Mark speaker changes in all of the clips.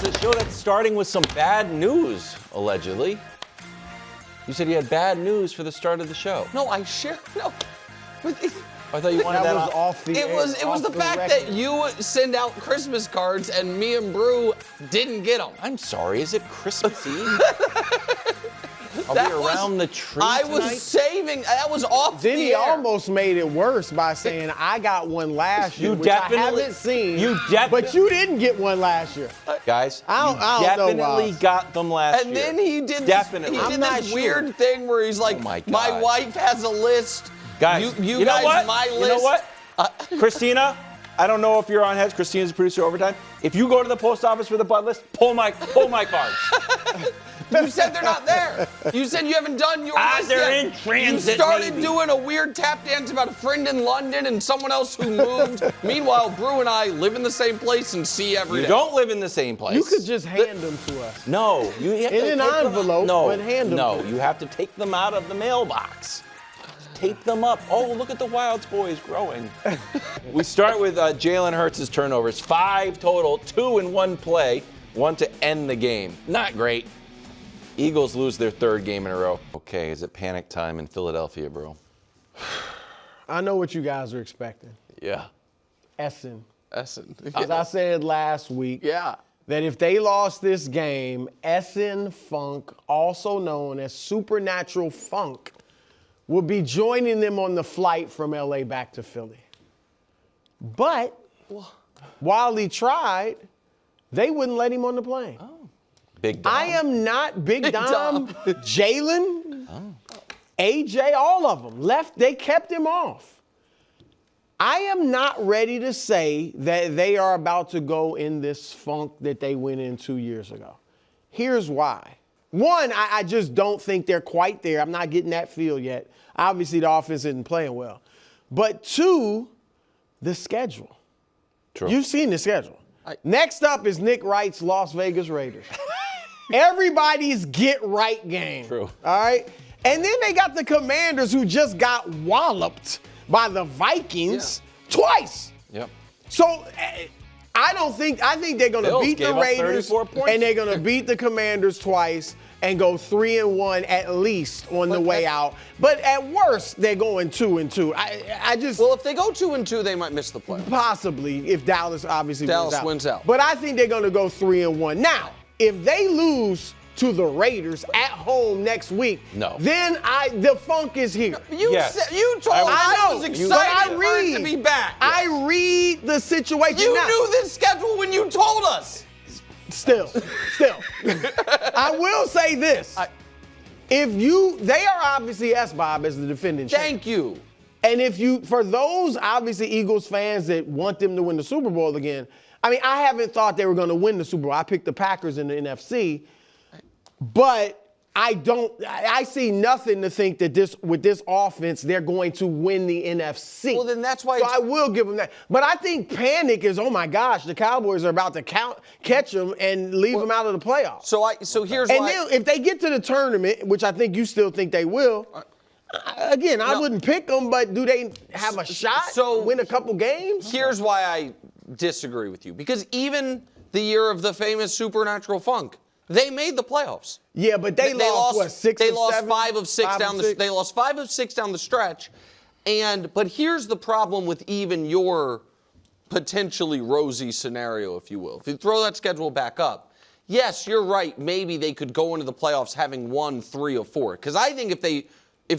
Speaker 1: It's a show that's starting with some bad news, allegedly. You said you had bad news for the start of the show.
Speaker 2: No, I share. No.
Speaker 1: I thought you wanted that
Speaker 3: was off the
Speaker 2: It
Speaker 3: air,
Speaker 2: was
Speaker 3: off
Speaker 2: the fact
Speaker 3: record.
Speaker 2: that you send out Christmas cards and me and Brew didn't get them.
Speaker 1: I'm sorry, is it Christmas Eve? I'll
Speaker 2: That
Speaker 1: be
Speaker 2: was-
Speaker 1: around the tree
Speaker 2: I
Speaker 1: tonight?
Speaker 2: was saving. That was off
Speaker 3: Then
Speaker 2: the
Speaker 3: he
Speaker 2: air.
Speaker 3: almost made it worse by saying, I got one last year,
Speaker 1: You
Speaker 3: which I
Speaker 1: definitely-
Speaker 3: haven't seen.
Speaker 1: you defi-
Speaker 3: But you didn't get one last year.
Speaker 1: Guys,
Speaker 3: I don't
Speaker 1: you
Speaker 3: know,
Speaker 1: definitely
Speaker 3: Waz.
Speaker 1: got them last
Speaker 2: And
Speaker 1: year.
Speaker 2: then he did
Speaker 1: Definitely.
Speaker 2: this, he
Speaker 3: I'm
Speaker 2: did
Speaker 3: not
Speaker 2: this
Speaker 3: sure.
Speaker 2: weird thing where he's like,
Speaker 1: Oh my
Speaker 2: my
Speaker 1: God.
Speaker 2: wife has a list.
Speaker 1: Guys,
Speaker 2: you
Speaker 1: know
Speaker 2: guys,
Speaker 1: what?
Speaker 2: my list.
Speaker 1: You know what? Christina, I don't know if you're on heads. Christina's the producer overtime. If you go to the post office for the bud list, pull my cards.
Speaker 2: You said they're not there. You said you haven't done your list
Speaker 1: they're
Speaker 2: yet.
Speaker 1: in transit,
Speaker 2: You started
Speaker 1: maybe.
Speaker 2: doing a weird tap dance about a friend in London and someone else who moved. Meanwhile, Brew and I live in the same place and see every
Speaker 1: You
Speaker 2: day.
Speaker 1: don't live in the same place.
Speaker 3: You could just hand them to us.
Speaker 1: No, you have
Speaker 3: In
Speaker 1: to
Speaker 3: an
Speaker 1: take them-
Speaker 3: envelope,
Speaker 1: no,
Speaker 3: but hand them
Speaker 1: No,
Speaker 3: to us.
Speaker 1: you have to take them out of the mailbox. Tape them up. Oh, look at the Wilds boys growing. We start with Jalen Hurts' turnovers. 5 total, 2 in one play, 1 to end the game. Not great. Eagles lose their 3rd game in a row. Okay, is it panic time in Philadelphia, bro?
Speaker 3: I know what you guys are expecting.
Speaker 1: Yeah.
Speaker 3: Essen.
Speaker 2: Essen.
Speaker 3: As I said last week,
Speaker 2: Yeah.
Speaker 3: that if they lost this game, Essen Funk, also known as Supernatural Funk, will be joining them on the flight from LA back to Philly. But while he tried, they wouldn't let him on the plane.
Speaker 1: Big Dom.
Speaker 3: I am not Big
Speaker 2: Dom.
Speaker 3: Dom, Jalen, A.J., all of them left. They kept him off. I am not ready to say that they are about to go in this funk that they went in 2 years ago. Here's why. One, I just don't think they're quite there. I'm not getting that feel yet. Obviously, the offense isn't playing well. But two, the schedule.
Speaker 1: True.
Speaker 3: You've seen the schedule. Next up is Nick Wright's Las Vegas Raiders. Everybody's get right game.
Speaker 1: True.
Speaker 3: All right? And then they got the Commanders who just got walloped by the Vikings twice.
Speaker 1: Yep.
Speaker 3: So I think they're going to
Speaker 1: Bills
Speaker 3: beat
Speaker 1: gave
Speaker 3: the
Speaker 1: up
Speaker 3: Raiders
Speaker 1: 34 points.
Speaker 3: and they're going to beat the Commanders twice and go 3-1 at least on the way out. But at worst, they're going 2-2. I just
Speaker 2: Well, if they go 2-2, they might miss the playoffs.
Speaker 3: possibly if Dallas obviously
Speaker 2: wins out.
Speaker 3: But I think they're going to go 3-1. Now, if they lose to the Raiders at home next week,
Speaker 1: No.
Speaker 3: then the funk is here.
Speaker 1: Yes.
Speaker 2: You told me
Speaker 3: I
Speaker 2: I
Speaker 3: know,
Speaker 2: was
Speaker 3: but
Speaker 2: excited for it to be back.
Speaker 3: I read the situation.
Speaker 2: You
Speaker 3: now.
Speaker 2: knew this schedule when you told us.
Speaker 3: Still. I will say this. They are obviously S-Bob as the defending champ.
Speaker 2: Thank you.
Speaker 3: And for those obviously Eagles fans that want them to win the Super Bowl again, I mean, I haven't thought they were going to win the Super Bowl. I picked the Packers in the NFC, but I see nothing to think that with this offense, they're going to win the NFC.
Speaker 2: Well, then that's why
Speaker 3: So I will give them that. But I think panic is, oh my gosh, the Cowboys are about to catch them and leave them out of the playoffs.
Speaker 2: So here's
Speaker 3: And
Speaker 2: why.
Speaker 3: then if they get to the tournament, which I think you still think they will, again, I wouldn't pick them, but do they have a shot to win a couple games?
Speaker 2: Here's why I disagree with you. Because even the year of the famous Supernatural Funk, they made the playoffs.
Speaker 3: Yeah, but they lost what, 6
Speaker 2: They
Speaker 3: or
Speaker 2: lost
Speaker 3: 7?
Speaker 2: 5 of 6 down the.
Speaker 3: six?
Speaker 2: They lost 5 of 6 down the stretch, but here's the problem with even your potentially rosy scenario, if you will. If you throw that schedule back up, yes, you're right. Maybe they could go into the playoffs having won 3 of 4. Because I think if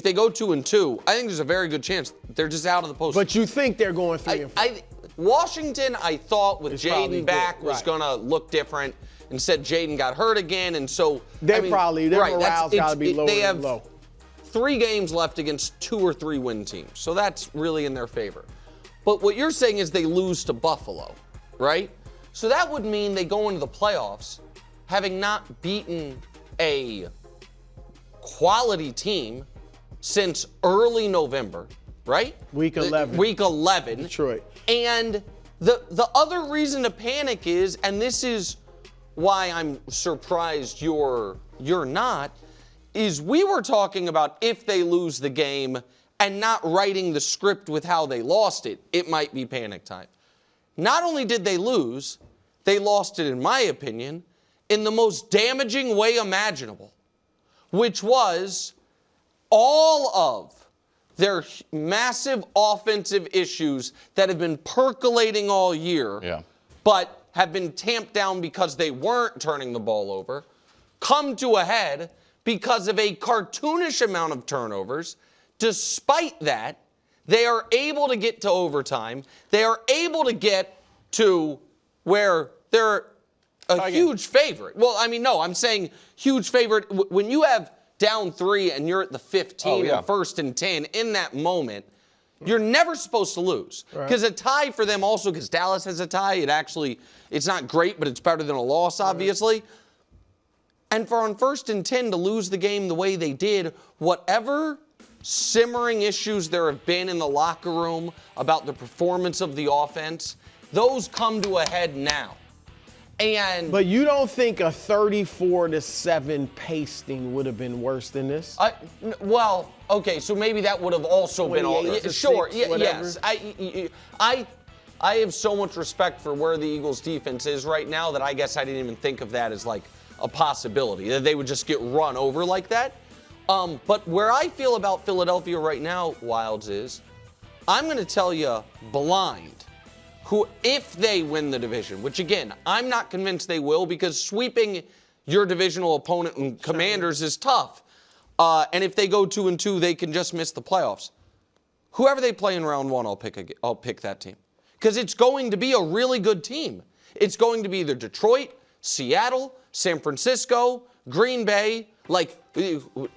Speaker 2: they go 2-2, I think there's a very good chance they're just out of the postseason.
Speaker 3: But you think they're going 3-4?
Speaker 2: Washington, I thought with
Speaker 3: probably
Speaker 2: Jaden back
Speaker 3: good,
Speaker 2: was
Speaker 3: right.
Speaker 2: going to look different. Instead, Jaden got hurt again, and so
Speaker 3: Their
Speaker 2: right,
Speaker 3: morale's got to be lower
Speaker 2: They
Speaker 3: than
Speaker 2: have
Speaker 3: low.
Speaker 2: 3 games left against 2 or 3 win teams, so that's really in their favor. But what you're saying is they lose to Buffalo, right? So that would mean they go into the playoffs having not beaten a quality team since early November, right?
Speaker 3: Week 11.
Speaker 2: Week 11.
Speaker 3: Detroit.
Speaker 2: And the other reason to panic is, and this is why I'm surprised you're not, is we were talking about if they lose the game and not writing the script with how they lost it, it might be panic time. Not only did they lose, they lost it, in my opinion, in the most damaging way imaginable, which was all of their massive offensive issues that have been percolating all year, but have been tamped down because they weren't turning the ball over, come to a head because of a cartoonish amount of turnovers. Despite that, they are able to get to overtime. They are able to get to where they're a huge favorite. Well, I mean, no, I'm saying huge favorite. When you have down 3 and you're at the 15 and 1st and 10 in that moment, you're never supposed to lose. Because a tie for them also, because Dallas has a tie, it's not great, but it's better than a loss, obviously. And for on 1st and 10 to lose the game the way they did, whatever simmering issues there have been in the locker room about the performance of the offense, those come to a head now.
Speaker 3: But you don't think a 34-7 pasting would have been worse than this?
Speaker 2: Well, okay, so maybe that would have also been all. Sure, yes. I have so much respect for where the Eagles' defense is right now that I guess I didn't even think of that as like a possibility, that they would just get run over like that. But where I feel about Philadelphia right now, Wilds, is I'm going to tell you blind. If they win the division, which again, I'm not convinced they will, because sweeping your divisional opponent and Commanders is tough. And if they go 2-2, they can just miss the playoffs. Whoever they play in round 1, I'll pick that team. Because it's going to be a really good team. It's going to be either Detroit, Seattle, San Francisco, Green Bay. Like, who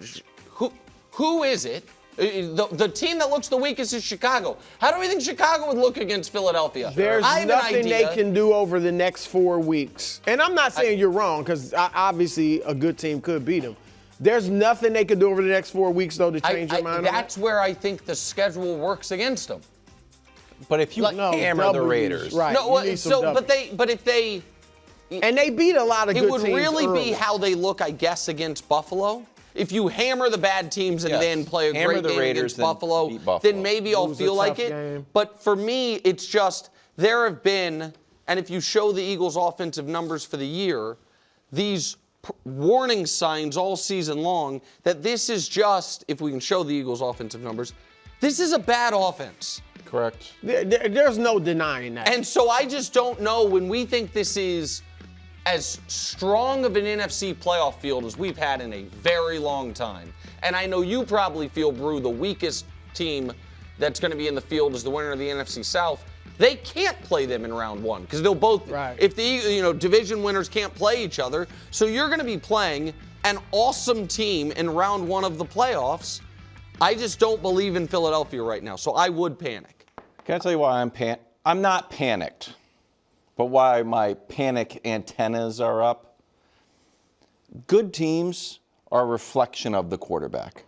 Speaker 2: is it? The team that looks the weakest is Chicago. How do we think Chicago would look against Philadelphia?
Speaker 3: There's nothing they can do over the next 4 weeks. And I'm not saying you're wrong, because obviously a good team could beat them. There's nothing they can do over the next 4 weeks, though, to change your mind on
Speaker 2: that's where I think the schedule works against them.
Speaker 1: But if you hammer the Raiders.
Speaker 3: Right.
Speaker 2: No, but if they...
Speaker 3: And they beat a lot of good teams.
Speaker 2: It would really be how they look, I guess, against Buffalo. If you hammer the bad teams and then play a great game against Buffalo, then maybe I'll feel like it.
Speaker 3: Game.
Speaker 2: But for me, it's just there have been, and if you show the Eagles' offensive numbers for the year, these warning signs all season long that this is just, if we can show the Eagles' offensive numbers, this is a bad offense.
Speaker 1: Correct.
Speaker 3: There's no denying that.
Speaker 2: And so I just don't know, when we think this is as strong of an NFC playoff field as we've had in a very long time. And I know you probably feel, Brew, the weakest team that's going to be in the field is the winner of the NFC South. They can't play them in round 1 because they'll both, if the division winners can't play each other, so you're going to be playing an awesome team in round 1 of the playoffs. I just don't believe in Philadelphia right now, so I would panic.
Speaker 1: Can I tell you why I'm not panicked, but why my panic antennas are up? Good teams are a reflection of the quarterback,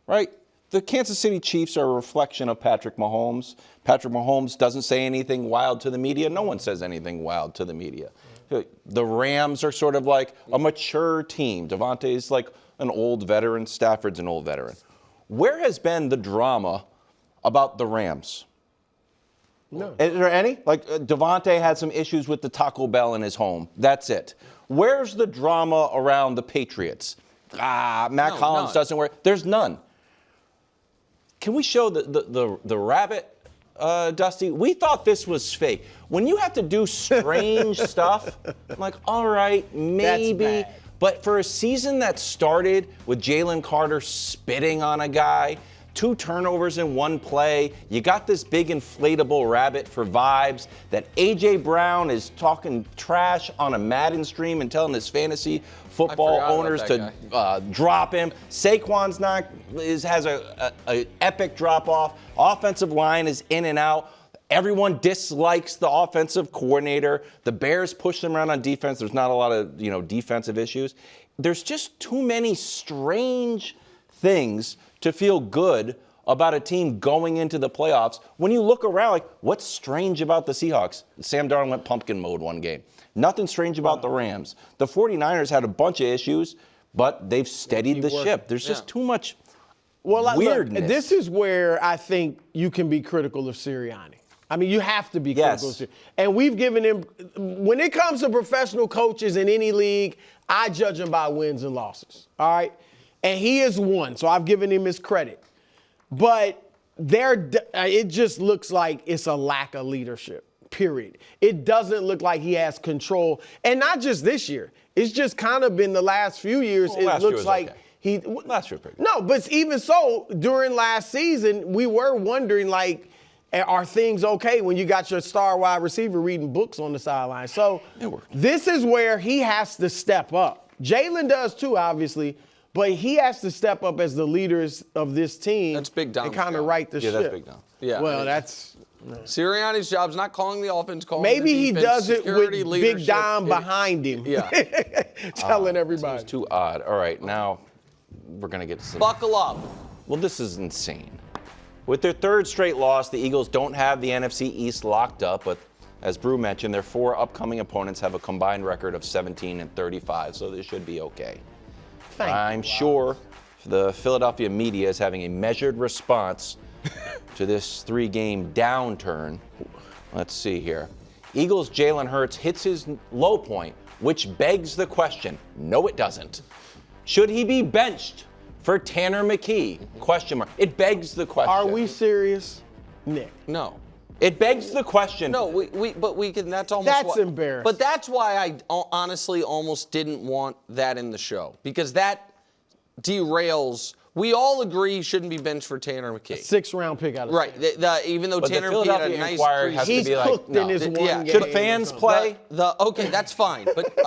Speaker 1: right? The Kansas City Chiefs are a reflection of Patrick Mahomes. Patrick Mahomes doesn't say anything wild to the media. No one says anything wild to the media. The Rams are sort of like a mature team. Devontae's like an old veteran. Stafford's an old veteran. Where has been the drama about the Rams?
Speaker 3: No.
Speaker 1: Is there any? Like, Devontae had some issues with the Taco Bell in his home. That's it. Where's the drama around the Patriots? Matt Collins doesn't work. There's none. Can we show the rabbit, Dusty? We thought this was fake. When you have to do strange stuff, I'm like, all right, maybe.
Speaker 3: That's bad.
Speaker 1: But for a season that started with Jalen Carter spitting on a guy, 2 turnovers in 1 play. You got this big inflatable rabbit for vibes. That A.J. Brown is talking trash on a Madden stream and telling his fantasy football owners to drop him. Saquon's has a epic drop off. Offensive line is in and out. Everyone dislikes the offensive coordinator. The Bears push them around on defense. There's not a lot of defensive issues. There's just too many strange things to feel good about a team going into the playoffs. When you look around, like, what's strange about the Seahawks? Sam Darnold went pumpkin mode 1 game. Nothing strange about the Rams. The 49ers had a bunch of issues, but they've steadied the ship. There's just too much weirdness.
Speaker 3: Look, this is where I think you can be critical of Sirianni. I mean, you have to be
Speaker 1: Yes.
Speaker 3: critical. And we've given him, when it comes to professional coaches in any league, I judge them by wins and losses. All right? And he is one, so I've given him his credit. But it just looks like it's a lack of leadership, period. It doesn't look like he has control. And not just this year. It's just kind of been the last few years.
Speaker 1: Well,
Speaker 3: it
Speaker 1: last year
Speaker 3: looks
Speaker 1: was
Speaker 3: like
Speaker 1: okay. Last year was pretty good.
Speaker 3: No, but even so, during last season, we were wondering, like, are things okay when you got your star wide receiver reading books on the sideline? So this is where he has to step up. Jalen does too, obviously, but he has to step up as the leaders of this team.
Speaker 2: That's big Dom's
Speaker 3: and kind of
Speaker 2: job.
Speaker 3: right the ship.
Speaker 1: That's big Dom.
Speaker 2: Yeah.
Speaker 3: Well, that's
Speaker 2: Sirianni's job's not calling the offense, calling
Speaker 3: maybe
Speaker 2: the
Speaker 3: he
Speaker 2: defense,
Speaker 3: does it with
Speaker 2: security,
Speaker 3: Big
Speaker 2: leadership.
Speaker 3: Dom behind him.
Speaker 2: Yeah.
Speaker 3: Telling everybody.
Speaker 1: It's too odd. All right, now we're going to get to some.
Speaker 2: Buckle up.
Speaker 1: Well, this is insane. With their third straight loss, the Eagles don't have the NFC East locked up, but as Brew mentioned, their 4 upcoming opponents have a combined record of 17-35, so this should be okay. I'm sure the Philadelphia media is having a measured response to this 3-game downturn. Let's see here. Eagles' Jalen Hurts hits his low point, which begs the question, no it doesn't. Should he be benched for Tanner McKee? Question mark. It begs the question.
Speaker 3: Are we serious, Nick?
Speaker 2: No.
Speaker 1: It begs the question.
Speaker 2: No, but we can. That's almost.
Speaker 3: That's embarrassing.
Speaker 2: But that's why I honestly almost didn't want that in the show, because that derails. We all agree he shouldn't be benched for Tanner McKee.
Speaker 3: 6th-round pick out of
Speaker 2: Right. Even though
Speaker 1: But the
Speaker 2: Tanner McKee had
Speaker 1: Philadelphia
Speaker 2: a nice
Speaker 1: Inquirer has to
Speaker 3: He's
Speaker 1: be like,
Speaker 3: cooked in his one
Speaker 2: yeah.
Speaker 3: game.
Speaker 1: Should fans play?
Speaker 2: Okay, that's fine. But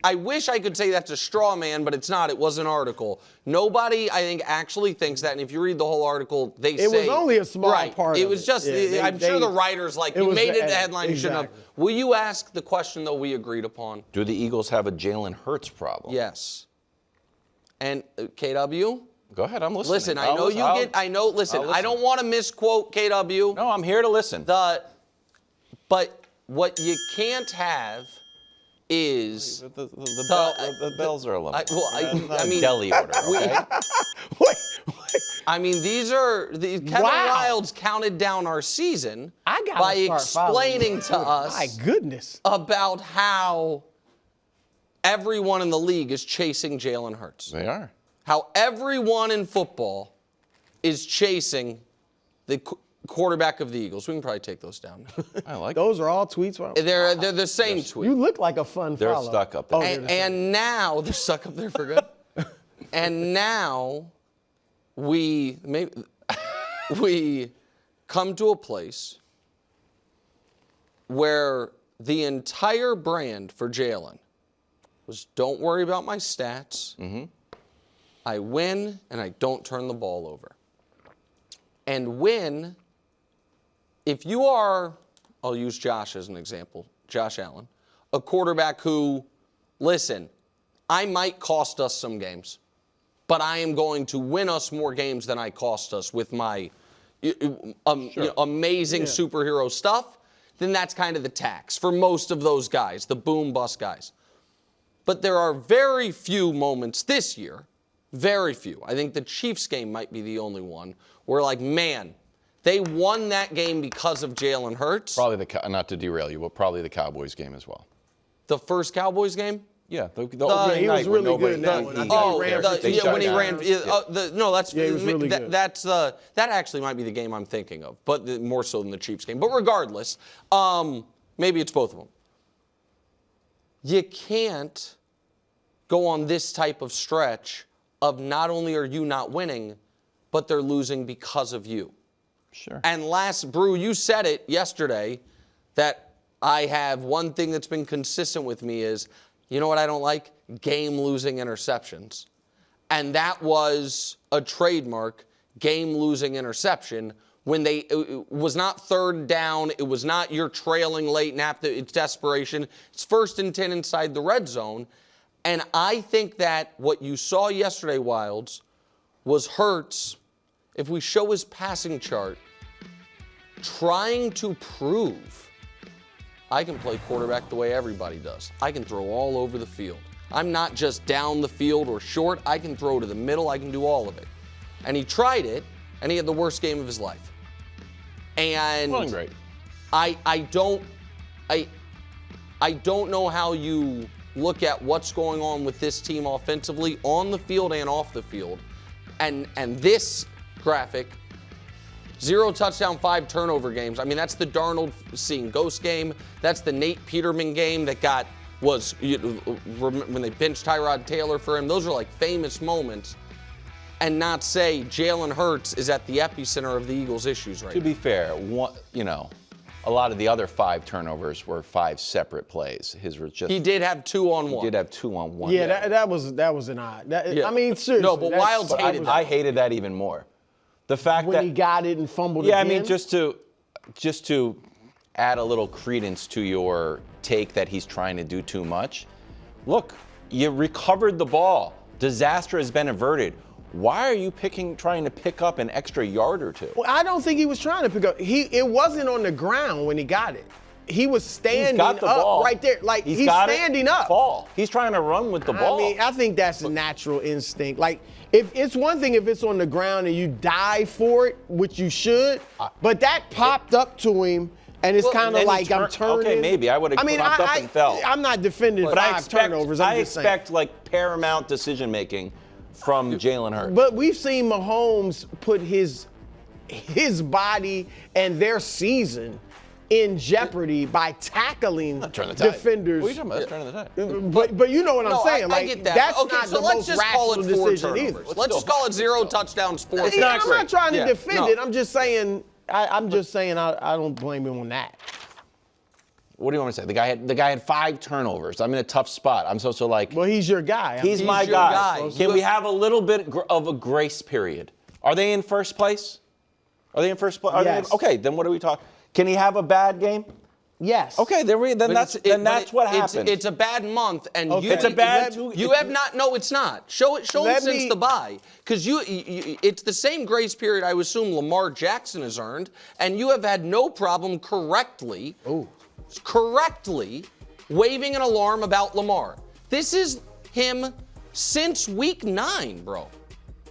Speaker 2: I wish I could say that's a straw man, but it's not. It was an article. Nobody, I think, actually thinks that. And if you read the whole article, they say
Speaker 3: It was only a small part
Speaker 2: It
Speaker 3: of
Speaker 2: was
Speaker 3: it.
Speaker 2: just.
Speaker 3: Yeah,
Speaker 2: I'm sure the writers
Speaker 3: it
Speaker 2: you
Speaker 3: was
Speaker 2: made
Speaker 3: the
Speaker 2: it the
Speaker 3: edit.
Speaker 2: headline. You shouldn't have.
Speaker 3: Exactly.
Speaker 2: Will you ask the question though we agreed upon?
Speaker 1: Do the Eagles have a Jalen Hurts problem?
Speaker 2: Yes. And KW.
Speaker 1: Go ahead, I'm listening.
Speaker 2: Listen, I know you get. I know. Listen, I don't want to misquote KW.
Speaker 1: No, I'm here to listen.
Speaker 2: But what you can't have is
Speaker 1: The bells are a little.
Speaker 2: I mean,
Speaker 1: deli order. Okay?
Speaker 3: Wait.
Speaker 2: I mean, Kevin
Speaker 3: Wow.
Speaker 2: Wildes counted down our season
Speaker 3: I gotta
Speaker 2: by
Speaker 3: start following
Speaker 2: explaining to us
Speaker 3: My goodness.
Speaker 2: about how everyone in the league is chasing Jalen Hurts.
Speaker 1: They are.
Speaker 2: How everyone in football is chasing the quarterback of the Eagles. We can probably take those down.
Speaker 1: I like.
Speaker 3: Those are all tweets.
Speaker 2: They're the same tweet.
Speaker 3: You look like a fun
Speaker 1: They're
Speaker 3: follow.
Speaker 1: stuck up there.
Speaker 2: And now they're stuck up there for good. And now we come to a place where the entire brand for Jalen was, don't worry about my stats. I win and I don't turn the ball over. And win, if you are, I'll use Josh as an example, Josh Allen, a quarterback who, listen, I might cost us some games, but I am going to win us more games than I cost us with my amazing superhero stuff, then that's kind of the tax for most of those guys, the boom bust guys. But there are very few moments this year, very few. I think the Chiefs game might be the only one where, like, man, they won that game because of Jalen Hurts.
Speaker 1: Probably not to derail you, but probably the Cowboys game as well.
Speaker 2: The first Cowboys game?
Speaker 1: Yeah, the
Speaker 3: he was really good in that one. I thought he ran for
Speaker 2: when he
Speaker 3: 2
Speaker 2: ran.
Speaker 3: touchdowns.
Speaker 2: No, that's
Speaker 3: he was really good.
Speaker 2: that actually might be the game I'm thinking of, but more so than the Chiefs game. But regardless, maybe it's both of them. You can't go on this type of stretch of not only are you not winning, but they're losing because of you.
Speaker 1: Sure.
Speaker 2: And Brew, you said it yesterday that I have one thing that's been consistent with me is, you know what I don't like? Game-losing interceptions. And that was a trademark, game-losing interception, when it was not 3rd down, it was not you're trailing late and it's desperation. It's 1st and 10 inside the red zone. And I think that what you saw yesterday, Wildes, was Hurts, if we show his passing chart, trying to prove I can play quarterback the way everybody does. I can throw all over the field. I'm not just down the field or short. I can throw to the middle. I can do all of it. And he tried it, and he had the worst game of his life. And
Speaker 1: Wasn't great.
Speaker 2: I don't know how you look at what's going on with this team offensively on the field and off the field. And this graphic, 0 touchdown, 5 turnover games. I mean, that's the Darnold seeing ghost game. That's the Nate Peterman game that was when they benched Tyrod Taylor for him. Those are like famous moments. And not say Jalen Hurts is at the epicenter of the Eagles' issues right now.
Speaker 1: To be fair, a lot of the other 5 turnovers were 5 separate plays. His was just.
Speaker 2: He did have 2 on 1.
Speaker 1: He did have 2 on 1.
Speaker 3: Yeah, that was an odd. I mean, seriously.
Speaker 2: No, but Wilds hated that.
Speaker 1: I hated that even more. The fact
Speaker 3: when
Speaker 1: that
Speaker 3: he got it and fumbled
Speaker 1: Yeah,
Speaker 3: again.
Speaker 1: I mean, just to add a little credence to your take that he's trying to do too much. Look, you recovered the ball. Disaster has been averted. Why are you trying to pick up an extra yard or 2?
Speaker 3: Well, I don't think he was trying to pick up. It wasn't on the ground when he got it. He was standing
Speaker 1: got the
Speaker 3: up
Speaker 1: ball.
Speaker 3: right there. Like, he's standing up.
Speaker 1: Ball. He's trying to run with the ball.
Speaker 3: I mean, I think that's a natural instinct. Like, if it's one thing if it's on the ground and you dive for it, which you should, but that popped up to him, and it's kind of like I'm turning.
Speaker 1: Okay, maybe I would have popped up and fell.
Speaker 3: I'm not defending
Speaker 1: But
Speaker 3: 5 turnovers.
Speaker 1: I expect like paramount decision making from Jalen Hurts.
Speaker 3: But we've seen Mahomes put his body and their season in jeopardy by tackling defenders.
Speaker 1: What are you talking about? That's turning the tide.
Speaker 3: But you know what I'm saying.
Speaker 2: I
Speaker 3: Like,
Speaker 2: get that.
Speaker 3: that's
Speaker 2: Okay,
Speaker 3: not
Speaker 2: so
Speaker 3: the
Speaker 2: let's
Speaker 3: most
Speaker 2: just call
Speaker 3: rational
Speaker 2: it 4
Speaker 3: decision either.
Speaker 2: turnovers. Let's just call it 0 touchdowns, 4
Speaker 1: It's not
Speaker 3: I'm
Speaker 1: great.
Speaker 3: not trying to defend
Speaker 2: no.
Speaker 3: it. I'm just saying. I'm just saying I don't blame him on that.
Speaker 1: What do you want me to say? The guy had 5 turnovers. I'm in a tough spot. I'm so like.
Speaker 3: Well, he's your guy.
Speaker 1: He's my
Speaker 2: your
Speaker 1: guy.
Speaker 2: guy.
Speaker 1: Can we have a little bit of a grace period? Are they in first place? Are they in first place?
Speaker 3: Yes.
Speaker 1: Okay, then what are we talking? Can he have a bad game?
Speaker 3: Yes.
Speaker 1: Okay, then that's what happens.
Speaker 2: It's a bad month, and
Speaker 3: Okay.
Speaker 1: It's a bad.
Speaker 2: you have not. No, it's not. Show it
Speaker 3: Let
Speaker 2: since
Speaker 3: me-
Speaker 2: the bye, because it's the same grace period I would assume Lamar Jackson has earned, and you have had no problem correctly waving an alarm about Lamar. This is him since week 9, bro.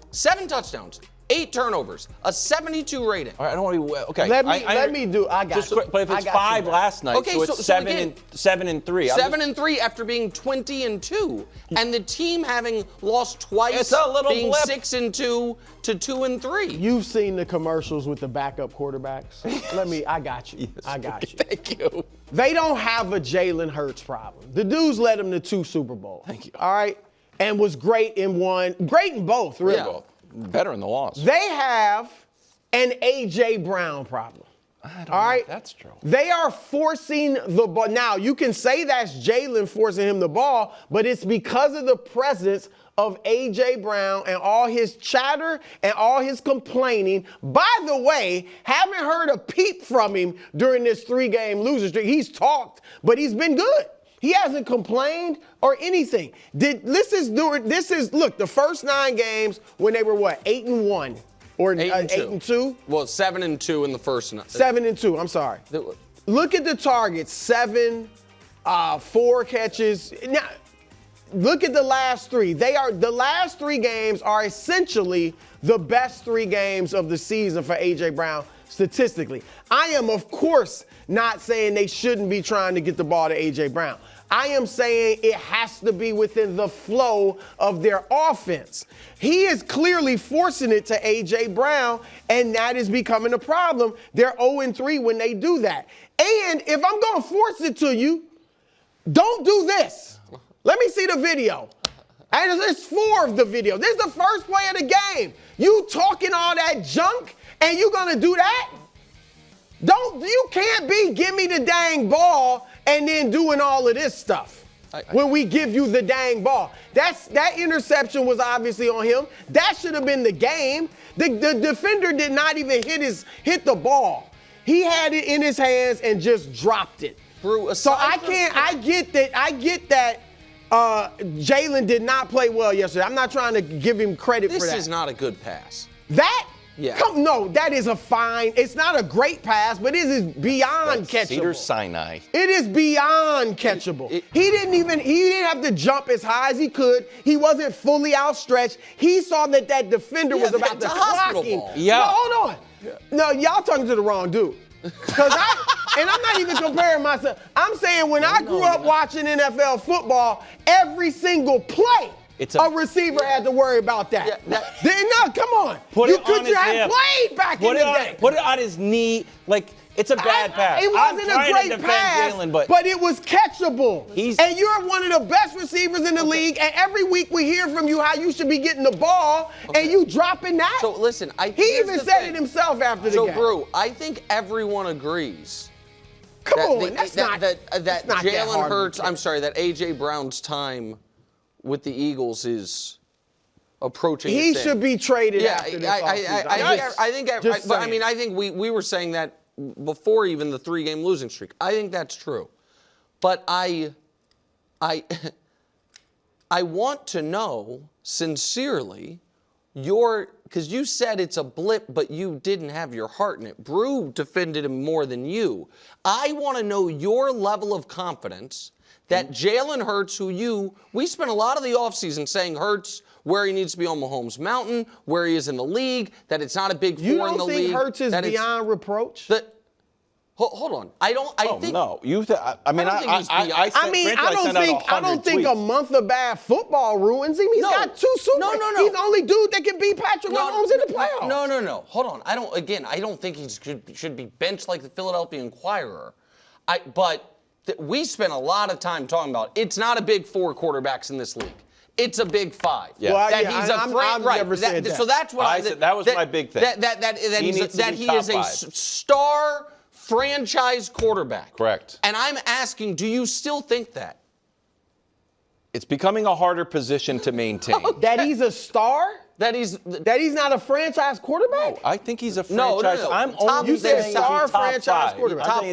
Speaker 2: 7 touchdowns, 8 turnovers, a 72 rating.
Speaker 1: All right, I don't want to. Okay.
Speaker 3: Let me do. I got
Speaker 1: Just
Speaker 3: you.
Speaker 1: quick, but if
Speaker 3: I
Speaker 1: it's
Speaker 3: got
Speaker 1: 5
Speaker 3: you.
Speaker 1: last night,
Speaker 2: Okay,
Speaker 1: so it's
Speaker 2: so
Speaker 1: 7
Speaker 2: again,
Speaker 1: and 7 and 3.
Speaker 2: 7 and 3 after being 20-2, and the team having lost twice,
Speaker 1: It's a little
Speaker 2: being
Speaker 1: blip.
Speaker 2: 6-2 to 2-3.
Speaker 3: You've seen the commercials with the backup quarterbacks. I got you. I got you.
Speaker 1: Thank you.
Speaker 3: They don't have a Jalen Hurts problem. The dude's led them to 2 Super Bowls.
Speaker 1: Thank you.
Speaker 3: All right? And was great in one. Great in both, really.
Speaker 2: Yeah.
Speaker 1: Better in the loss.
Speaker 3: They have an A.J. Brown problem.
Speaker 1: I don't
Speaker 3: All
Speaker 1: know
Speaker 3: right?
Speaker 1: if that's true.
Speaker 3: They are forcing the ball. Now, you can say that's Jalen forcing him the ball, but it's because of the presence of A.J. Brown and all his chatter and all his complaining. By the way, haven't heard a peep from him during this 3-game losing streak. He's talked, but he's been good. He hasn't complained or anything. Look, the first 9 games when they were 8-1 or 8-2?
Speaker 2: Well, 7-2 in the first night.
Speaker 3: 7-2, I'm sorry. Look at the targets, 7, 4 catches. Now, look at the last 3. The last 3 games are essentially the best 3 games of the season for A.J. Brown statistically. I am, of course, not saying they shouldn't be trying to get the ball to A.J. Brown. I am saying it has to be within the flow of their offense. He is clearly forcing it to A.J. Brown, and that is becoming a problem. They're 0-3 when they do that. And if I'm going to force it to you, don't do this. Let me see the video. And there's 4 of the video. This is the first play of the game. You talking all that junk, and you going to do that? You can't be give me the dang ball and then doing all of this stuff when we give you the dang ball. That interception was obviously on him. That should have been the game. The defender did not even hit the ball. He had it in his hands and just dropped it. So I get that Jalen did not play well yesterday. I'm not trying to give him credit for that.
Speaker 2: This is not a good pass.
Speaker 3: That?
Speaker 2: Yeah.
Speaker 3: No, that is a fine. It's not a great pass, but it is beyond catchable.
Speaker 1: Cedar Sinai.
Speaker 3: It is beyond catchable. He didn't have to jump as high as he could. He wasn't fully outstretched. He saw that defender was about to clock him.
Speaker 2: ball.
Speaker 1: Yeah.
Speaker 3: No, hold on. No, y'all talking to the wrong dude. Because And I'm not even comparing myself. I'm saying when I grew up watching NFL football, every single play, a receiver had to worry about that. No, come on. You have played back in the day.
Speaker 1: Put it on his knee. Like, it's a bad pass.
Speaker 3: It wasn't a great pass, but it was catchable. And you're one of the best receivers in the league, and every week we hear from you how you should be getting the ball, and you dropping that.
Speaker 2: So listen,
Speaker 3: he even said it himself after the game.
Speaker 2: So, Brew, I think everyone agrees.
Speaker 3: Come on, that's not
Speaker 2: Jalen Hurts, that A.J. Brown's time with the Eagles is approaching.
Speaker 3: He should be traded after this offseason.
Speaker 2: I think we were saying that before even the 3-game losing streak. I think that's true. But I want to know sincerely because you said it's a blip, but you didn't have your heart in it. Brew defended him more than you. I want to know your level of confidence that Jalen Hurts, we spent a lot of the offseason saying Hurts where he needs to be on Mahomes Mountain, where he is in the league, that it's not a big four in the league.
Speaker 3: You don't think Hurts is beyond reproach?
Speaker 2: Hold on. I think.
Speaker 1: No.
Speaker 3: I don't think a month of bad football ruins him. He's got 2 Super Bowls.
Speaker 2: No.
Speaker 3: He's the only dude that can beat Patrick Mahomes in the playoffs.
Speaker 2: No. Hold on. I don't think he should be benched like the Philadelphia Inquirer. We spent a lot of time talking about it's not a big 4 quarterbacks in this league. It's a big 5.
Speaker 1: Yeah.
Speaker 3: Well, I've never said that.
Speaker 2: So that's what
Speaker 1: I said. That was my big thing.
Speaker 2: That he is a star franchise quarterback.
Speaker 1: Correct.
Speaker 2: And I'm asking, do you still think that?
Speaker 1: It's becoming a harder position to maintain.
Speaker 3: That he's a star? That he's not a franchise quarterback?
Speaker 1: No, I think he's a franchise.
Speaker 2: No.
Speaker 3: You said star franchise quarterback.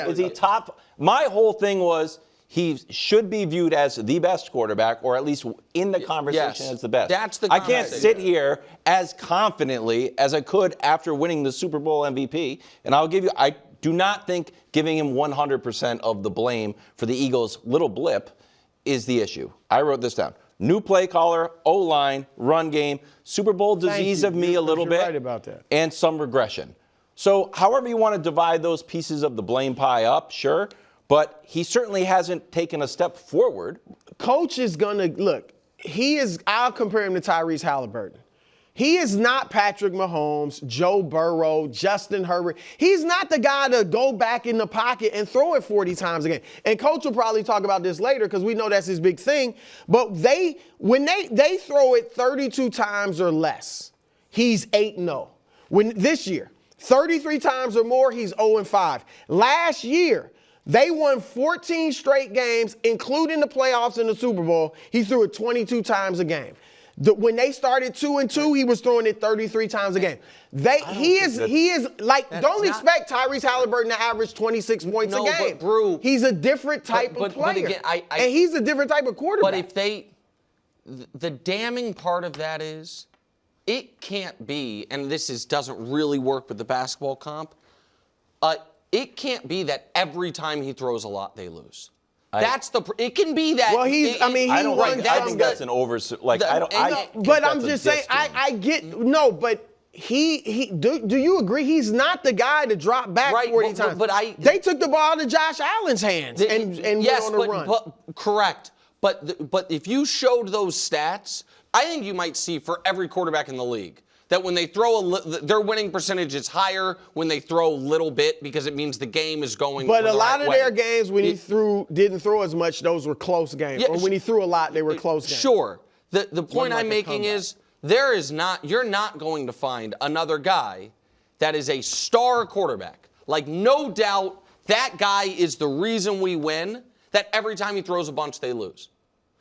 Speaker 1: Is he top? My whole thing was he should be viewed as the best quarterback, or at least in the conversation as the best.
Speaker 2: That's the
Speaker 1: I can't sit here as confidently as I could after winning the Super Bowl MVP, and I do not think giving him 100% of the blame for the Eagles' little blip is the issue. I wrote this down. New play caller, O-line, run game, Super Bowl disease of me a little bit,
Speaker 3: right about that.
Speaker 1: And some regression. So however you want to divide those pieces of the blame pie up, sure, but he certainly hasn't taken a step forward.
Speaker 3: Coach is going to, look, I'll compare him to Tyrese Halliburton. He is not Patrick Mahomes, Joe Burrow, Justin Herbert. He's not the guy to go back in the pocket and throw it 40 times a game. And Coach will probably talk about this later because we know that's his big thing. But when they throw it 32 times or less, he's 8-0. This year, 33 times or more, he's 0-5. Last year, they won 14 straight games, including the playoffs and the Super Bowl. He threw it 22 times a game. When they started 2-2, he was throwing it 33 times a game. Don't expect Tyrese Halliburton to average 26 points a game.
Speaker 2: But Brew,
Speaker 3: he's a different type of player.
Speaker 2: But again,
Speaker 3: and he's a different type of quarterback.
Speaker 2: But the damning part of that is, it can't be, and doesn't really work with the basketball comp, it can't be that every time he throws a lot, they lose. It can be that.
Speaker 3: Well,
Speaker 1: I think that's an
Speaker 3: but I'm just saying, but do you agree he's not the guy to drop back 40 times? They took the ball out of Josh Allen's hands and went on a run.
Speaker 2: Correct. But if you showed those stats, I think you might see for every quarterback in the league that when they throw their winning percentage is higher when they throw a little bit because it means the game is going.
Speaker 3: But a lot of their games when he didn't throw as much, those were close games. Or when he threw a lot, they were close games.
Speaker 2: Sure. The point I'm making is you're not going to find another guy that is a star quarterback. Like, no doubt that guy is the reason we win, that every time he throws a bunch, they lose.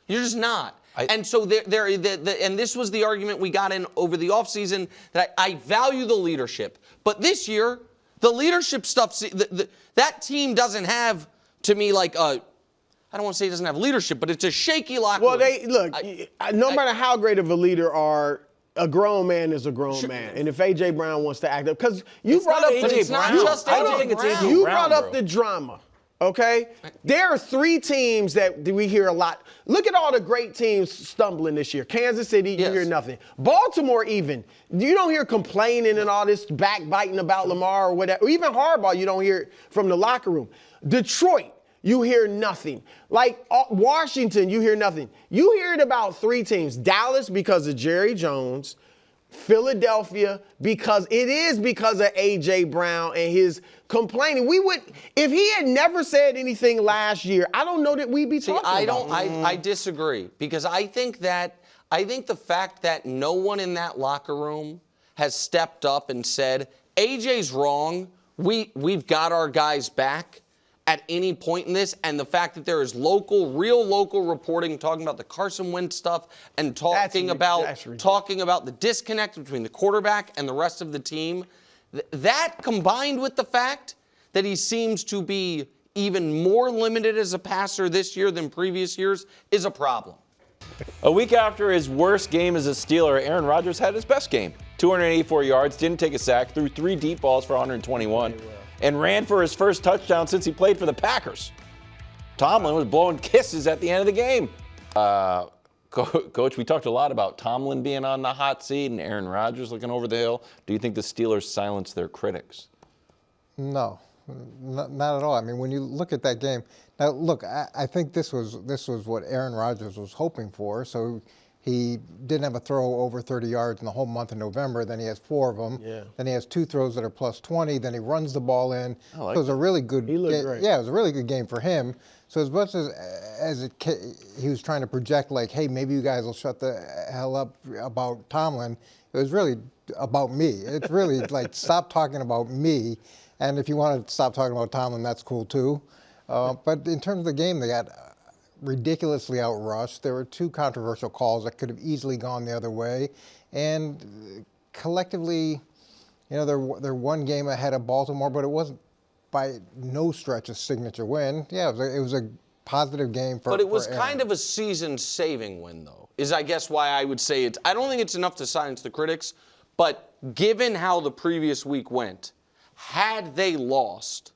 Speaker 2: You're just not. And so and this was the argument we got in over the offseason, that I value the leadership. But this year, the leadership stuff, that team doesn't have, to me, I don't want to say it doesn't have leadership, but it's a shaky locker room.
Speaker 3: Well, no matter how great of a leader a grown man is a grown man. And if A.J. Brown wants to act up, because you brought up
Speaker 1: A.J. Brown.
Speaker 3: You brought up the drama. Okay? There are 3 teams that we hear a lot. Look at all the great teams stumbling this year. Kansas City, you hear nothing. Baltimore even. You don't hear complaining and all this backbiting about Lamar or whatever. Or even Harbaugh, you don't hear it from the locker room. Detroit, you hear nothing. Like Washington, you hear nothing. You hear it about 3 teams. Dallas because of Jerry Jones. Philadelphia because of A.J. Brown and his complaining. If he had never said anything last year, I don't know that we'd be talking about it.
Speaker 2: I disagree because I think the fact that no one in that locker room has stepped up and said, AJ's wrong, we've got our guys back at any point in this, and the fact that there is real local reporting talking about the Carson Wentz stuff and talking about the disconnect between the quarterback and the rest of the team, that combined with the fact that he seems to be even more limited as a passer this year than previous years is a problem.
Speaker 1: A week after his worst game as a Steeler, Aaron Rodgers had his best game. 284 yards, didn't take a sack, threw 3 deep balls for 121. And ran for his first touchdown since he played for the Packers. Tomlin was blowing kisses at the end of the game. Coach, we talked a lot about Tomlin being on the hot seat and Aaron Rodgers looking over the hill. Do you think the Steelers silenced their critics?
Speaker 4: No, not at all. I mean, when you look at that game, now look, I think this was what Aaron Rodgers was hoping for. So he didn't have a throw over 30 yards in the whole month of November. Then he has 4 of them. Yeah. Then he has 2 throws that are plus 20. Then he runs the ball in. So it was a really good game. He looked great. Yeah, it was a really good game for him. So as much as he was trying to project like, hey, maybe you guys will shut the hell up about Tomlin, it was really about me. It's really like, stop talking about me. And if you want to stop talking about Tomlin, that's cool too. But in terms of the game, they got ridiculously outrushed. There were 2 controversial calls that could have easily gone the other way. And collectively, you know, they're 1 game ahead of Baltimore, but it wasn't by no stretch a signature win. Yeah, it was a positive game for But
Speaker 2: it was
Speaker 4: Aaron.
Speaker 2: kind of a season-saving win, though, is I guess why I would say I don't think it's enough to silence the critics, but given how the previous week went, had they lost,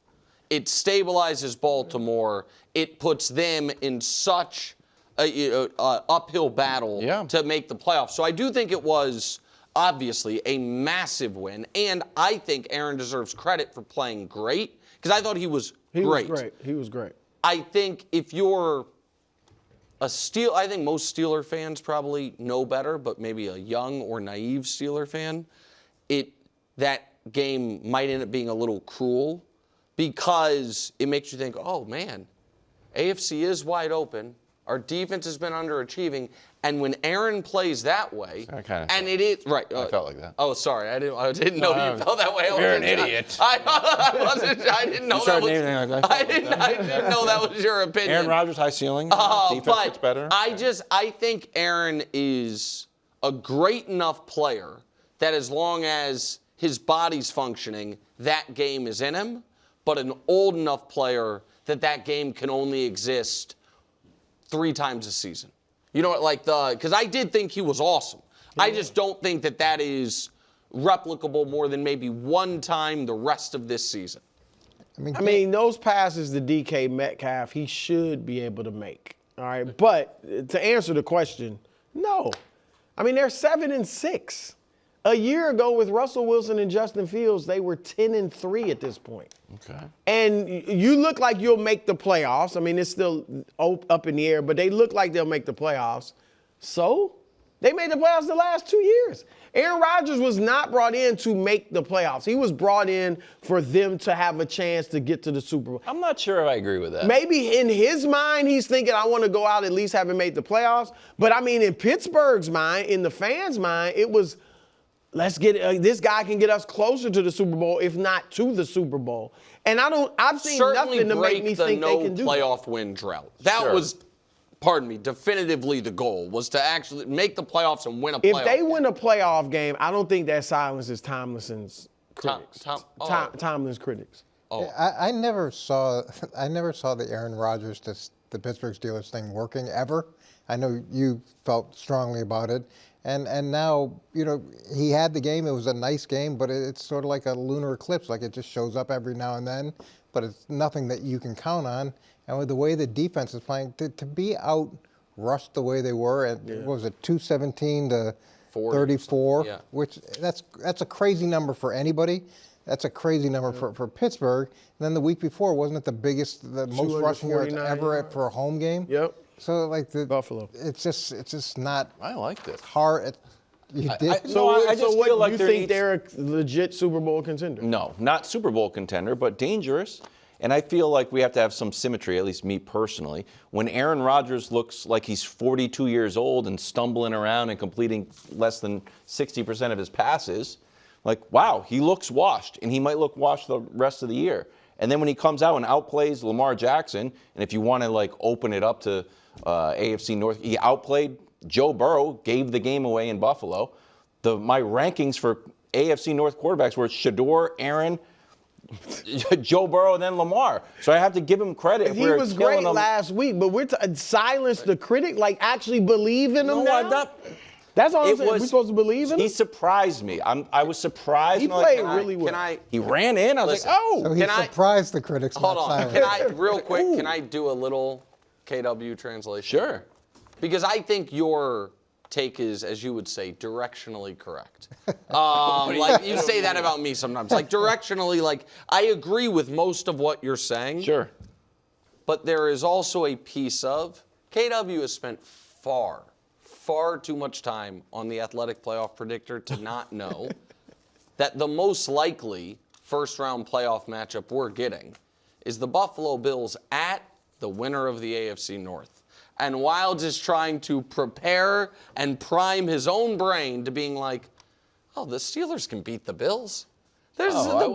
Speaker 2: it stabilizes Baltimore. It puts them in such a uphill battle to make the playoffs. So I do think it was obviously a massive win, and I think Aaron deserves credit for playing great because I thought he was great.
Speaker 3: He was great.
Speaker 2: I think if you're I think most Steeler fans probably know better, but maybe a young or naive Steeler fan, that game might end up being a little cruel because it makes you think, oh man, AFC is wide open. Our defense has been underachieving, and when Aaron plays that way, and it is right.
Speaker 1: I felt like that.
Speaker 2: Oh, sorry, I didn't know you felt that way.
Speaker 1: You're an idiot.
Speaker 2: I didn't know that was. I didn't know that was your opinion.
Speaker 1: Aaron Rodgers, high ceiling. Defense gets better.
Speaker 2: I think Aaron is a great enough player that as long as his body's functioning, that game is in him. But an old enough player that game can only exist 3 times a season. You know what, because I did think he was awesome. Yeah. I just don't think that is replicable more than maybe 1 time the rest of this season.
Speaker 3: I mean, those passes to DK Metcalf, he should be able to make. All right, but to answer the question, no. I mean, they're 7-6. A year ago with Russell Wilson and Justin Fields, they were 10-3 at this point. Okay. And you look like you'll make the playoffs. I mean, it's still up in the air, but they look like they'll make the playoffs. So they made the playoffs the last 2 years. Aaron Rodgers was not brought in to make the playoffs. He was brought in for them to have a chance to get to the Super Bowl.
Speaker 1: I'm not sure if I agree with that.
Speaker 3: Maybe in his mind, he's thinking, I want to go out at least having made the playoffs. But I mean, in Pittsburgh's mind, in the fans' mind, it was, let's get this guy can get us closer to the Super Bowl, if not to the Super Bowl. And I've seen nothing to make me think they can do
Speaker 2: playoff win drought. That was, definitively the goal was to actually make the playoffs and win a playoff.
Speaker 3: If they win a playoff game, I don't think that silences Tomlin's critics. Tomlin's critics.
Speaker 4: Oh. I never saw the Aaron Rodgers the Pittsburgh Steelers thing working ever. I know you felt strongly about it. And now, you know, he had the game. It was a nice game, but it's sort of like a lunar eclipse. Like, it just shows up every now and then, but it's nothing that you can count on. And with the way the defense is playing, to be out rushed the way they were at, what was it, 217 to 34,
Speaker 2: yeah.
Speaker 4: which that's a crazy number for anybody. That's a crazy number for Pittsburgh. And then the week before, wasn't it the most rushing yards ever for a home game?
Speaker 3: Yep.
Speaker 4: So like
Speaker 3: Buffalo.
Speaker 4: It's just not.
Speaker 1: I like this.
Speaker 4: Hard. You did.
Speaker 1: I just feel like
Speaker 3: you
Speaker 1: there
Speaker 3: think
Speaker 1: needs-
Speaker 3: they're a legit Super Bowl contender?
Speaker 1: No, not Super Bowl contender, but dangerous. And I feel like we have to have some symmetry, at least me personally. When Aaron Rodgers looks like he's 42 years old and stumbling around and completing less than 60% of his passes, like, wow, he looks washed, and he might look washed the rest of the year. And then when he comes out and outplays Lamar Jackson, and if you want to like open it up to AFC North, he outplayed Joe Burrow, gave the game away in Buffalo. My rankings for AFC North quarterbacks were Shador, Aaron, Joe Burrow, and then Lamar. So I have to give him credit.
Speaker 3: He was great last week, but we're silence the critic, like actually believe in him now?
Speaker 1: I'm not.
Speaker 3: That's all I'm saying. We're supposed to believe in him?
Speaker 1: He surprised me. I was surprised.
Speaker 3: He played really well.
Speaker 1: He ran in. I was
Speaker 2: Listen,
Speaker 1: like, oh.
Speaker 4: So he surprised the critics.
Speaker 2: Hold
Speaker 4: not
Speaker 2: on.
Speaker 4: silent.
Speaker 2: Real quick, can I do a little KW translation?
Speaker 1: Sure.
Speaker 2: Because I think your take is, as you would say, directionally correct. Like you say that about me sometimes. Like directionally, like I agree with most of what you're saying.
Speaker 1: Sure.
Speaker 2: But there is also a piece of KW has spent far too much time on the athletic playoff predictor to not know that the most likely first-round playoff matchup we're getting is the Buffalo Bills at the winner of the AFC North. And Wildes is trying to prepare and prime his own brain to being like, oh, the Steelers can beat the Bills. The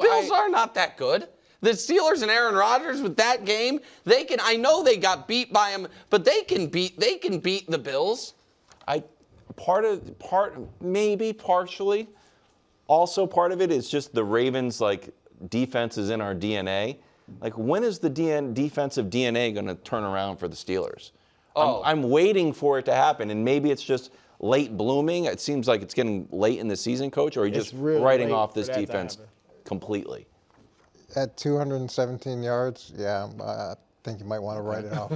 Speaker 2: Bills are not that good. The Steelers and Aaron Rodgers with that game, they can. I know they got beat by them, but they can beat the Bills.
Speaker 1: Maybe partially. Also, part of it is just the Ravens' like defense is in our DNA. Like, when is the defensive DNA going to turn around for the Steelers? I'm waiting for it to happen, and maybe it's just late blooming. It seems like it's getting late in the season, Coach, or are you just writing off this defense completely?
Speaker 4: At 217 yards, yeah, I think you might want to write it off.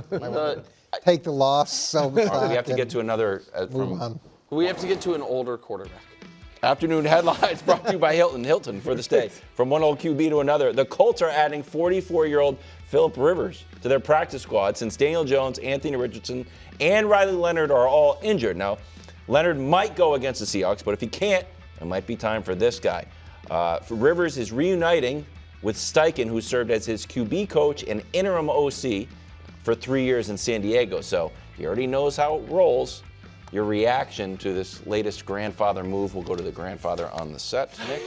Speaker 4: Take the loss, sell the stock.
Speaker 1: We have to get to another.
Speaker 4: Move on.
Speaker 2: We have to get to an older quarterback.
Speaker 1: Afternoon headlines brought to you by Hilton for this day. From one old QB to another, the Colts are adding 44-year-old Phillip Rivers to their practice squad since Daniel Jones, Anthony Richardson, and Riley Leonard are all injured. Now, Leonard might go against the Seahawks, but if he can't, it might be time for this guy. Rivers is reuniting with Steichen, who served as his QB coach and interim OC for 3 years in San Diego. So he already knows how it rolls. Your reaction to this latest grandfather move, we'll go to the grandfather on the set, Nick.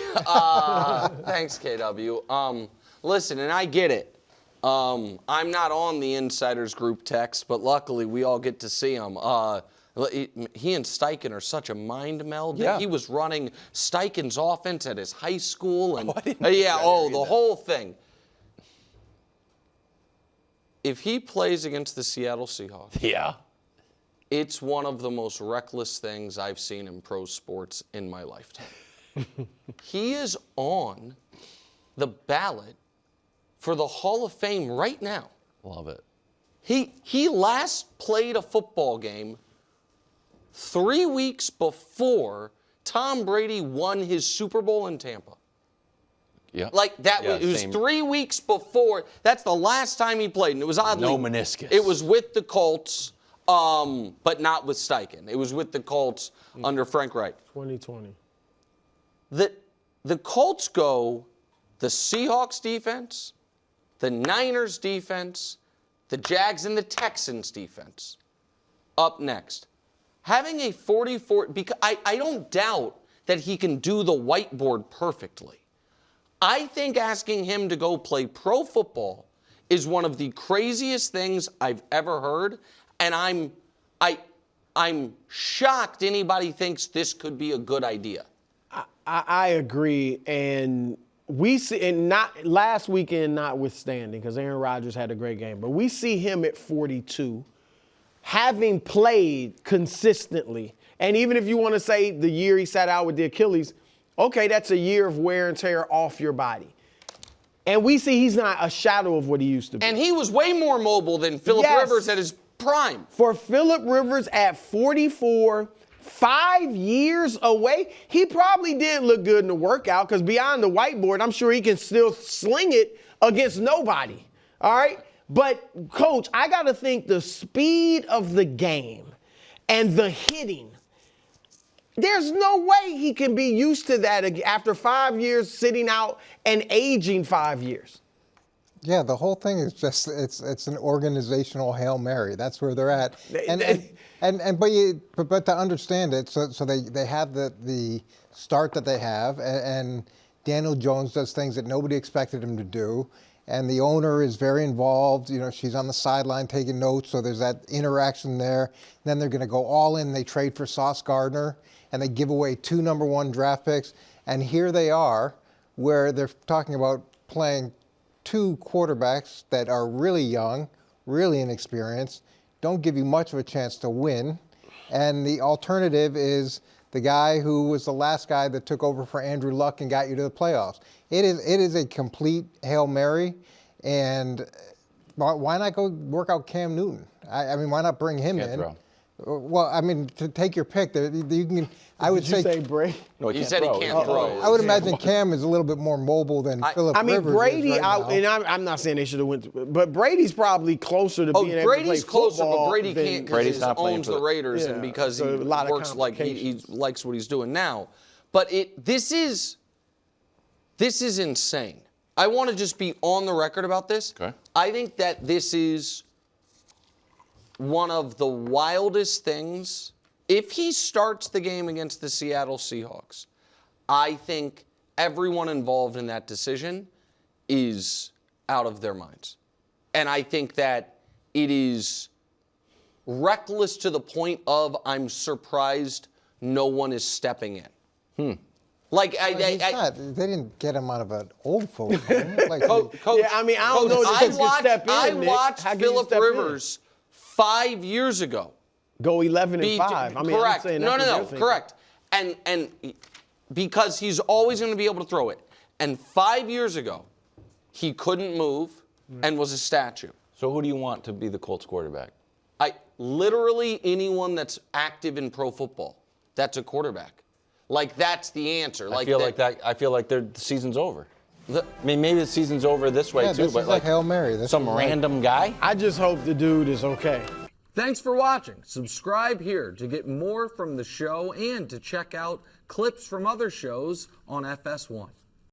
Speaker 2: Thanks, KW. Listen, and I get it. I'm not on the Insiders Group text, but luckily we all get to see him. He and Steichen are such a mind meld.
Speaker 1: Yeah.
Speaker 2: He was running Steichen's offense at his high school. And
Speaker 1: the
Speaker 2: whole thing. If he plays against the Seattle Seahawks, it's one of the most reckless things I've seen in pro sports in my lifetime. He is on the ballot for the Hall of Fame right now.
Speaker 1: Love it.
Speaker 2: He last played a football game 3 weeks before Tom Brady won his Super Bowl in Tampa.
Speaker 1: Yeah.
Speaker 2: Like that, it was 3 weeks before. That's the last time he played, and it was oddly
Speaker 1: No meniscus.
Speaker 2: It was with the Colts, but not with Steichen. It was with the Colts under Frank Wright.
Speaker 3: 2020.
Speaker 2: The Colts go the Seahawks defense, the Niners defense, the Jags and the Texans defense up next. Having a 44, because I don't doubt that he can do the whiteboard perfectly. I think asking him to go play pro football is one of the craziest things I've ever heard, and I'm shocked anybody thinks this could be a good idea.
Speaker 3: I agree, and we see, and not last weekend notwithstanding, because Aaron Rodgers had a great game, but we see him at 42, having played consistently. And even if you want to say the year he sat out with the Achilles, okay, that's a year of wear and tear off your body. And we see he's not a shadow of what he used to be.
Speaker 2: And he was way more mobile than Phillip Rivers at his prime.
Speaker 3: For Phillip Rivers at 44, 5 years away, he probably did look good in the workout, because beyond the whiteboard, I'm sure he can still sling it against nobody. All right? But, Coach, I got to think the speed of the game and the hitting, there's no way he can be used to that after 5 years sitting out and aging 5 years.
Speaker 4: Yeah, the whole thing is just it's an organizational Hail Mary. That's where they're at. But to understand it, so they have the start that they have, and Daniel Jones does things that nobody expected him to do, and the owner is very involved. You know, she's on the sideline taking notes, so there's that interaction there. Then they're going to go all in. They trade for Sauce Gardner, and they give away 2 number-1 draft picks, and here they are, where they're talking about playing 2 quarterbacks that are really young, really inexperienced, don't give you much of a chance to win. And the alternative is the guy who was the last guy that took over for Andrew Luck and got you to the playoffs. It is a complete Hail Mary. And why not go work out Cam Newton? I mean, why not bring him in?
Speaker 1: Throw.
Speaker 4: Well, I mean, to take your pick, you can. I would
Speaker 3: Did you say Brady?
Speaker 1: No,
Speaker 2: He said he can't throw.
Speaker 4: I would imagine Cam is a little bit more mobile than Phillip Rivers.
Speaker 3: I mean, Brady,
Speaker 4: is right now.
Speaker 3: and I'm not saying they should have went, but Brady's probably closer to being able to play
Speaker 2: Brady's closer,
Speaker 3: football
Speaker 2: but Brady
Speaker 3: than-
Speaker 2: can't because
Speaker 1: Brady's
Speaker 2: he
Speaker 1: not playing
Speaker 2: owns
Speaker 1: for
Speaker 2: the
Speaker 1: the-
Speaker 2: Raiders, and
Speaker 3: Yeah,
Speaker 2: because
Speaker 3: so a
Speaker 2: he
Speaker 3: lot of
Speaker 2: works like he
Speaker 3: complications.
Speaker 2: likes what he's doing now. But this is insane. I want to just be on the record about this.
Speaker 1: Okay.
Speaker 2: I think that this is one of the wildest things. If he starts the game against the Seattle Seahawks, I think everyone involved in that decision is out of their minds. And I think that it is reckless to the point of I'm surprised no one is stepping in. Like,
Speaker 4: They didn't get him out of an old folks home. Like,
Speaker 2: Coach,
Speaker 3: Yeah, I mean, I don't know if
Speaker 2: I
Speaker 3: you can step in,
Speaker 2: I
Speaker 3: Nick.
Speaker 2: watched
Speaker 3: How can you
Speaker 2: Phillip
Speaker 3: step in?
Speaker 2: Rivers 5 years ago.
Speaker 3: Go 11-5. I mean,
Speaker 2: correct.
Speaker 3: I'm saying
Speaker 2: No,
Speaker 3: that's what you're thinking.
Speaker 2: correct. And because he's always going to be able to throw it. And 5 years ago, he couldn't move and was a statue.
Speaker 1: So who do you want to be the Colts quarterback?
Speaker 2: Literally anyone that's active in pro football, that's a quarterback. Like, that's the answer.
Speaker 1: I feel like the season's over. I mean, maybe the season's over this way
Speaker 4: yeah,
Speaker 1: too,
Speaker 4: this
Speaker 1: but
Speaker 4: is like Hail Mary. This
Speaker 1: some
Speaker 4: is like-
Speaker 1: random guy.
Speaker 3: I just hope the dude is okay.
Speaker 5: Thanks for watching. Subscribe here to get more from the show and to check out clips from other shows on FS1.